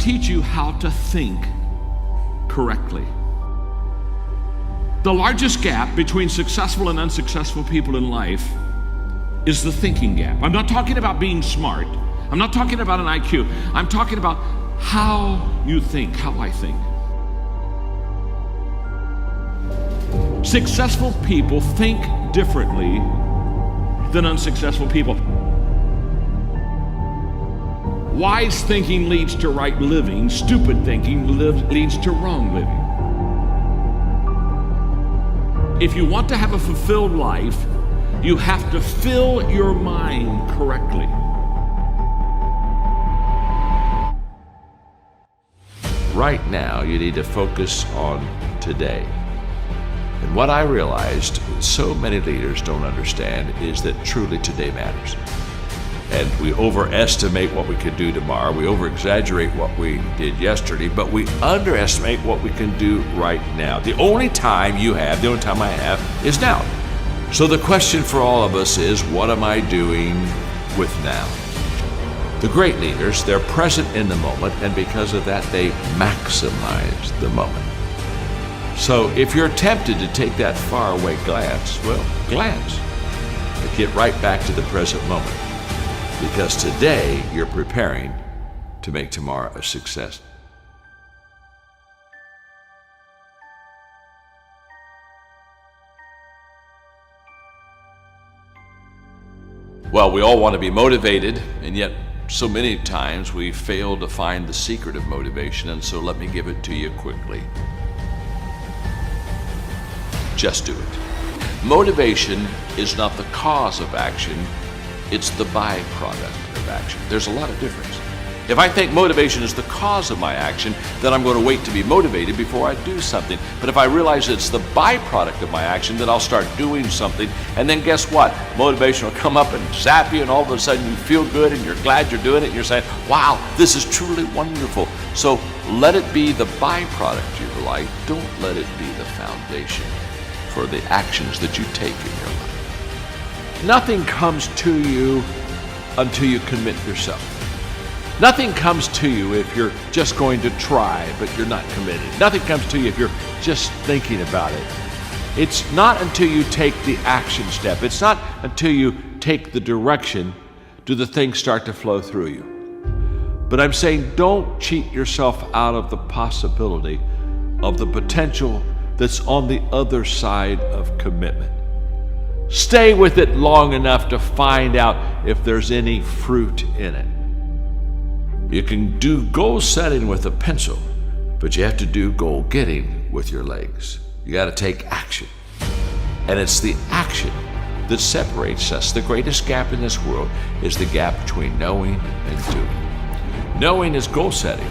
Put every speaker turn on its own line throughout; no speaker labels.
teach you how to think correctly. The largest gap between successful and unsuccessful people in life is the thinking gap. I'm not talking about being smart. I'm not talking about an IQ. I'm talking about how you think, how I think. Successful people think differently than unsuccessful people. Wise thinking leads to right living. Stupid thinking leads to wrong living. If you want to have a fulfilled life, you have to fill your mind correctly.
Right now, you need to focus on today. And what I realized so many leaders don't understand is that truly today matters. And we overestimate what we can do tomorrow. We over-exaggerate what we did yesterday, but we underestimate what we can do right now. The only time you have, the only time I have, is now. So the question for all of us is, what am I doing with now? The great leaders, they're present in the moment, and because of that, they maximize the moment. So if you're tempted to take that faraway glance, well, glance. But get right back to the present moment. Because today, you're preparing to make tomorrow a success. Well, we all want to be motivated, and yet so many times we fail to find the secret of motivation, and so let me give it to you quickly. Just do it. Motivation is not the cause of action, it's the byproduct of action. There's a lot of difference. If I think motivation is the cause of my action, then I'm going to wait to be motivated before I do something. But if I realize it's the byproduct of my action, then I'll start doing something. And then guess what? Motivation will come up and zap you, and all of a sudden you feel good and you're glad you're doing it. And you're saying, wow, this is truly wonderful. So let it be the byproduct of your life. Don't let it be the foundation for the actions that you take in your life. Nothing comes to you until you commit yourself. Nothing comes to you if you're just going to try, but you're not committed. Nothing comes to you if you're just thinking about it. It's not until you take the action step. It's not until you take the direction do the things start to flow through you. But I'm saying don't cheat yourself out of the possibility of the potential that's on the other side of commitment. Stay with it long enough to find out if there's any fruit in it. You can do goal setting with a pencil, but you have to do goal getting with your legs. You got to take action. And it's the action that separates us. The greatest gap in this world is the gap between knowing and doing. Knowing is goal setting.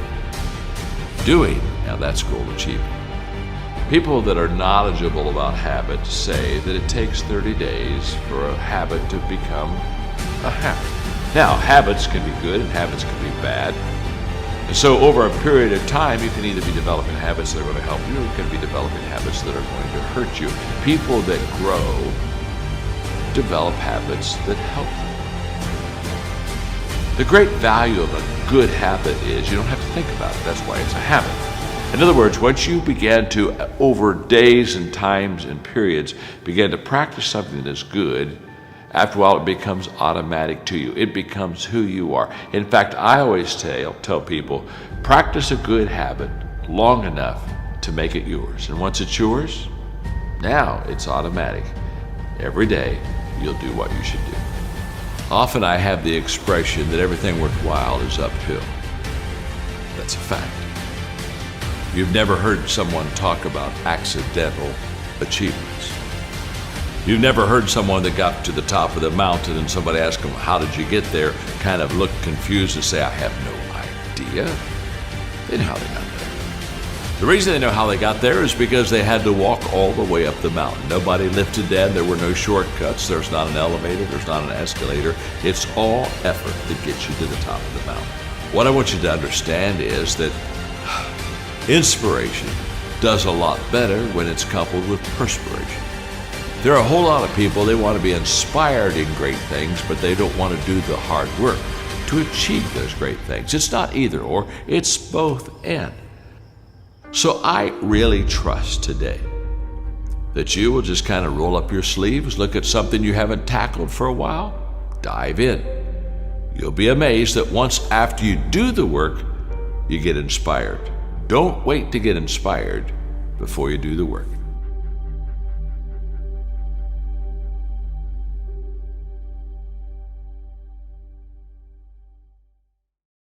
Doing, now that's goal achieving. People that are knowledgeable about habits say that it takes 30 days for a habit to become a habit. Now, habits can be good and habits can be bad. And so over a period of time, you can either be developing habits that are going to help you, or you can be developing habits that are going to hurt you. People that grow develop habits that help them. The great value of a good habit is you don't have to think about it. That's why it's a habit. In other words, once you begin to, over days and times and periods, begin to practice something that is good, after a while it becomes automatic to you. It becomes who you are. In fact, I always tell people, practice a good habit long enough to make it yours. And once it's yours, now it's automatic. Every day, you'll do what you should do. Often I have the expression that everything worthwhile is uphill. That's a fact. You've never heard someone talk about accidental achievements. You've never heard someone that got to the top of the mountain and somebody asked them, how did you get there? Kind of look confused and say, I have no idea. They know how they got there. The reason they know how they got there is because they had to walk all the way up the mountain. Nobody lifted them. There were no shortcuts. There's not an elevator. There's not an escalator. It's all effort that gets you to the top of the mountain. What I want you to understand is that inspiration does a lot better when it's coupled with perspiration. There are a whole lot of people, they want to be inspired in great things, but they don't want to do the hard work. to achieve those great things. It's not either or, it's both and. So I really trust today that you will just kind of roll up your sleeves, look at something you haven't tackled for a while, dive in. You'll be amazed that once after you do the work, you get inspired. Don't wait to get inspired before you do the work.